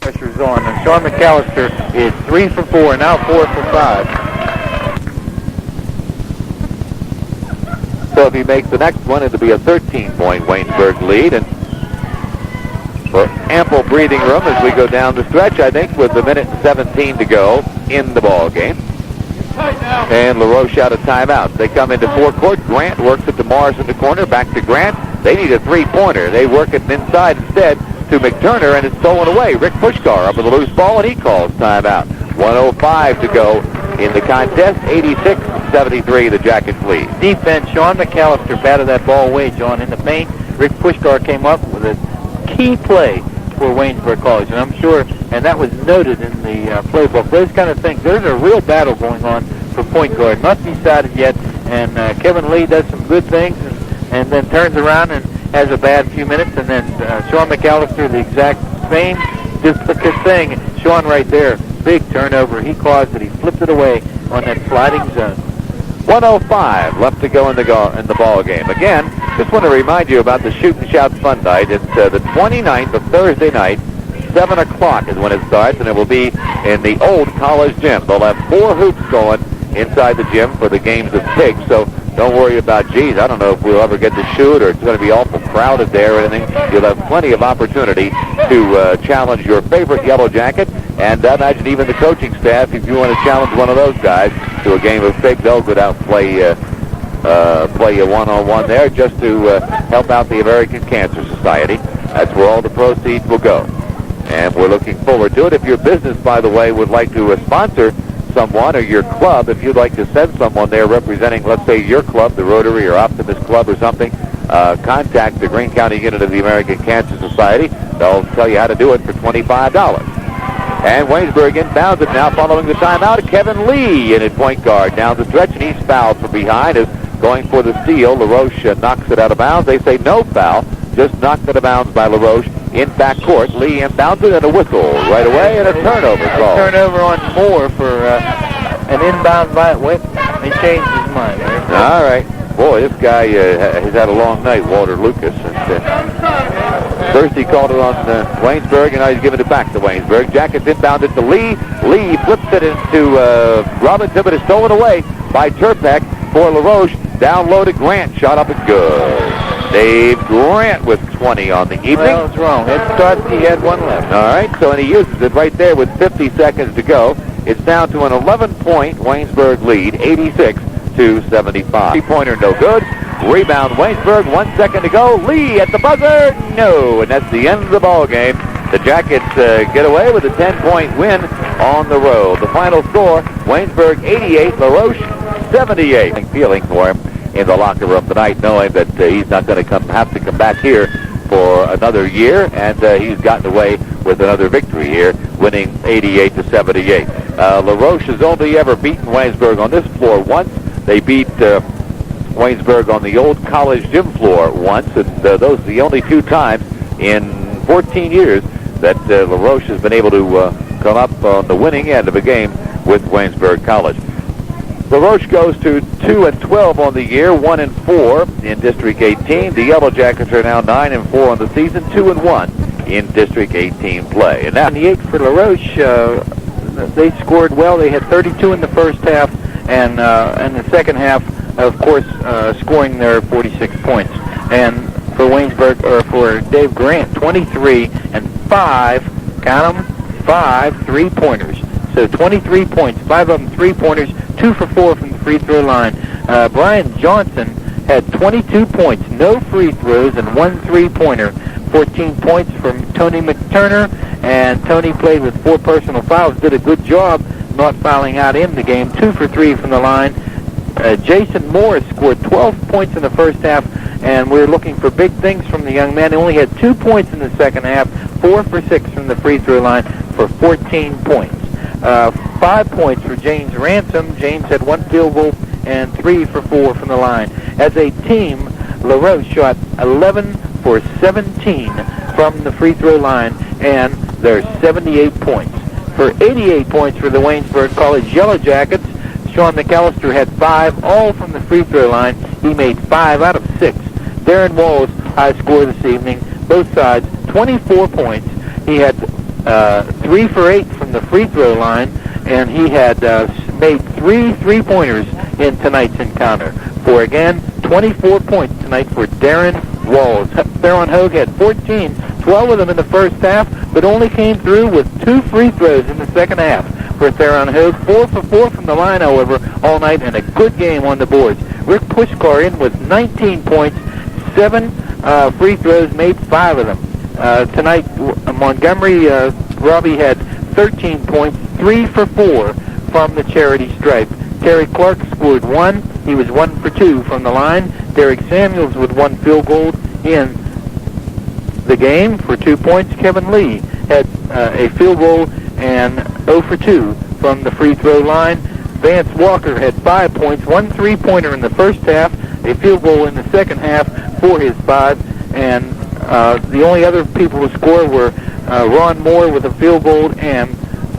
Pressure's on, and Sean McCallister is 3 for 4, now 4 for 5. So if he makes the next one, it'll be a 13-point Waynesburg lead, and for ample breathing room as we go down the stretch, I think, with a minute and 17 to go in the ball game. And LaRoche out of timeout. They come into forecourt. Grant works it to Morris in the corner. Back to Grant. They need a three-pointer. They work it inside instead to McTurner, and it's stolen away. Rick Puskar up with a loose ball, and he calls timeout. 1:05 to go in the contest. 86-73, the Jackets lead. Defense, Sean McCallister batted that ball away, John, in the paint. Rick Puskar came up with a key play for Waynesburg College, and I'm sure, and that was noted in the playbook. Those kind of things. There's a real battle going on for point guard. Not decided yet, and Kevin Lee does some good things and then turns around and has a bad few minutes, and then Sean McCallister, the exact same duplicate thing. Sean right there, big turnover. He caused it. He flipped it away on that sliding zone. 1:05 left to go in the ball game. Again, just want to remind you about the Shoot and Shout Fun Night. It's the 29th of Thursday night. 7 o'clock is when it starts, and it will be in the old college gym. They'll have 4 hoops going inside the gym for the games of pigs, so don't worry about, geez, I don't know if we'll ever get to shoot or it's going to be awful crowded there or anything. You'll have plenty of opportunity to challenge your favorite Yellow Jacket, and I imagine even the coaching staff, if you want to challenge one of those guys to a game of pig, they'll go out and play a one-on-one there just to help out the American Cancer Society. That's where all the proceeds will go. And we're looking forward to it. If your business, by the way, would like to sponsor someone, or your club, if you'd like to send someone there representing, let's say, your club, the Rotary or Optimist Club or something, contact the Greene County unit of the American Cancer Society. They'll tell you how to do it for $25. And Waynesburg inbounds it now following the timeout. Kevin Lee in at point guard down the stretch, and he's fouled from behind as going for the steal. LaRoche knocks it out of bounds. They say no foul, just knocked it out of bounds by LaRoche in backcourt. Lee inbounds it and a whistle right away and a turnover call. Turnover on Moore for an inbound by Whip. He changed his mind there. All right. Boy, this guy has had a long night, Walter Lucas. And, first he called it on Waynesburg, and now he's giving it back to Waynesburg. Jackets inbounded to Lee. Lee flips it into Robinson, but it's stolen away by Turpek for LaRoche. Down low to Grant. Shot up and good. Dave Grant with 20 on the evening. Well, it's wrong. It starts, he had one left. All right, so and he uses it right there with 50 seconds to go. It's down to an 11-point Waynesburg lead, 86-75. Three-pointer, no good. Rebound, Waynesburg, 1 second to go. Lee at the buzzer, no, and that's the end of the ball game. The Jackets get away with a 10-point win on the road. The final score, Waynesburg 88, LaRoche 78. Feeling for him in the locker room tonight, knowing that he's not going to have to come back here for another year, and he's gotten away with another victory here, winning 88-78. LaRoche has only ever beaten Waynesburg on this floor once. They beat Waynesburg on the old college gym floor once, and those are the only 2 times in 14 years that LaRoche has been able to come up on the winning end of a game with Waynesburg College. LaRoche goes to 2-12 on the year, 1-4 in District 18. The Yellow Jackets are now 9-4 on the season, 2-1 in District 18 play. And now 98 for LaRoche. They scored well. They had 32 in the first half, and in the second half, of course, scoring their 46 points. And for Waynesburg, or for Dave Grant, 23 and 5, count them, 5 3-pointers. So 23 points, 5 of them 3-pointers, 2 for 4 from the free throw line. Brian Johnson had 22 points, no free throws, and 1 3-pointer. 14 points from Tony McTurner, and Tony played with 4 personal fouls, did a good job not fouling out in the game. 2 for 3 from the line. Jason Morris scored 12 points in the first half, and we're looking for big things from the young man. He only had 2 points in the second half, 4 for 6 from the free throw line for 14 points. 5 points for James Ransom. James had 1 field goal and 3 for 4 from the line. As a team, LaRoche shot 11 for 17 from the free throw line, and there's 78 points. For 88 points for the Waynesburg College Yellow Jackets, Sean McCallister had 5, all from the free throw line. He made 5 out of 6. Darren Walls, high score this evening, both sides, 24 points. He had 3 for 8 from the free throw line, and he had made 3 3-pointers in tonight's encounter for, again, 24 points tonight for Darren Walls. Theron Hogue had 14, 12 of them in the first half, but only came through with 2 free throws in the second half for Theron Hogue. 4 for 4 from the line, however, all night, and a good game on the boards. Rick Puskar in with 19 points, 7 free throws, made 5 of them. Tonight, Montgomery, Robbie had 13 points, 3 for 4 from the charity stripe. Terry Clark scored 1. He was 1 for 2 from the line. Derek Samuels with 1 field goal in the game for 2 points. Kevin Lee had a field goal and 0 for 2 from the free throw line. Vance Walker had 5 points, 1 3-pointer in the first half, a field goal in the second half for his 5, and the only other people to score were Ron Moore with a field goal and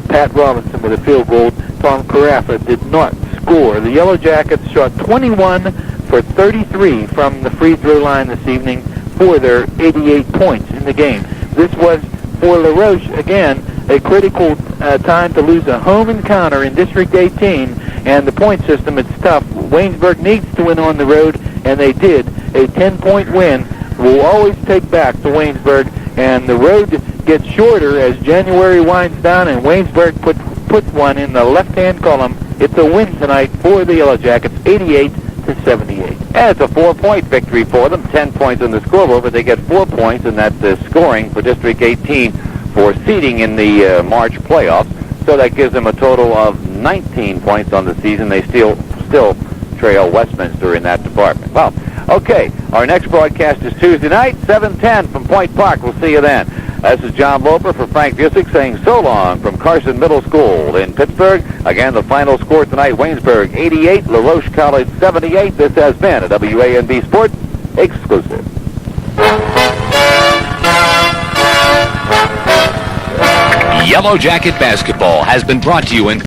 Pat Robinson with a field goal. Tom Carafa did not score. The Yellow Jackets shot 21 for 33 from the free throw line this evening for their 88 points in the game. This was, for LaRoche, again, a critical time to lose a home encounter in District 18, and the point system, it's tough. Waynesburg needs to win on the road, and they did. A 10-point win will always take back to Waynesburg, and the road gets shorter as January winds down, and Waynesburg puts one in the left-hand column. It's a win tonight for the Yellow Jackets, 88-78. And it's a 4-point victory for them. 10 points in the scoreboard, but they get 4 points in that scoring for District 18 for seeding in the March playoffs. So that gives them a total of 19 points on the season. They still trail Westminster in that department. Well, okay, our next broadcast is Tuesday night, 7:10 from Point Park. We'll see you then. This is John Loper for Frank Busick saying so long from Carson Middle School in Pittsburgh. Again, the final score tonight, Waynesburg 88, LaRoche College 78. This has been a WANB Sports exclusive. Yellow Jacket Basketball has been brought to you in